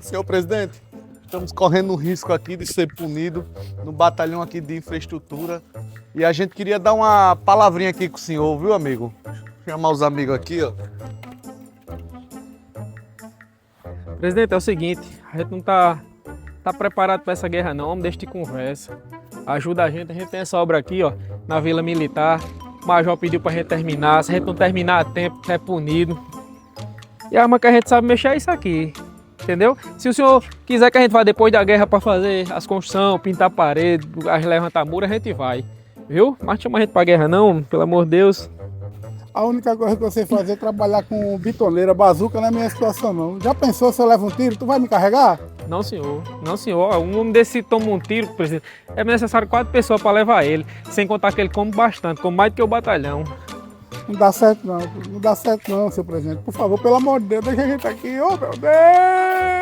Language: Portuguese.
Senhor presidente, estamos correndo o risco aqui de ser punido no batalhão aqui de infraestrutura e a gente queria dar uma palavrinha aqui com o senhor, viu, amigo? Chamar os amigos aqui, ó. Presidente, é o seguinte, a gente não tá preparado para essa guerra não, vamos deixar de conversa. Ajuda a gente tem essa obra aqui, ó, na Vila Militar. O Major pediu pra gente terminar, se a gente não terminar a tempo, é punido. E a arma que a gente sabe mexer é isso aqui, entendeu? Se o senhor quiser que a gente vá depois da guerra para fazer as construções, pintar a parede, levantar muro, a gente vai, viu? Mas chama a gente pra guerra não, pelo amor de Deus. A única coisa que eu sei fazer é trabalhar com bitoneira, bazuca, não é minha situação não. Já pensou se eu levo um tiro, tu vai me carregar? Não senhor, não senhor, um homem desse toma um tiro, presidente, é necessário 4 pessoas para levar ele, sem contar que ele come bastante, come mais do que o batalhão. Não dá certo não, não dá certo não, seu presidente. Por favor, pelo amor de Deus, deixa a gente aqui, oh meu Deus!